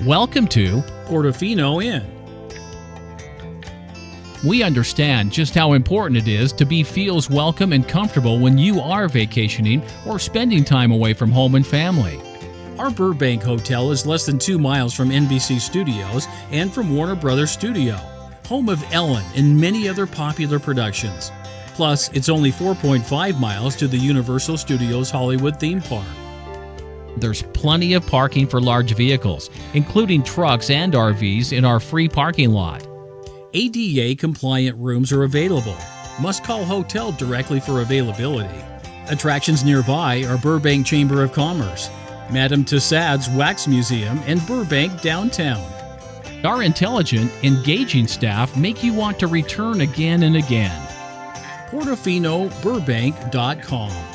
Welcome to Portofino Inn. We understand just how important it is to be feels welcome and comfortable when you are vacationing or spending time away from home and family. Our Burbank hotel is less than 2 miles from NBC Studios and from Warner Brothers Studio, home of Ellen and many other popular productions. Plus, it's only 4.5 miles to the Universal Studios Hollywood theme park. There's plenty of parking for large vehicles, including trucks and RVs in our free parking lot. ADA-compliant rooms are available. Must call hotel directly for availability. Attractions nearby are Burbank Chamber of Commerce, Madame Tussads Wax Museum, and Burbank Downtown. Our intelligent, engaging staff make you want to return again and again. PortofinoBurbank.com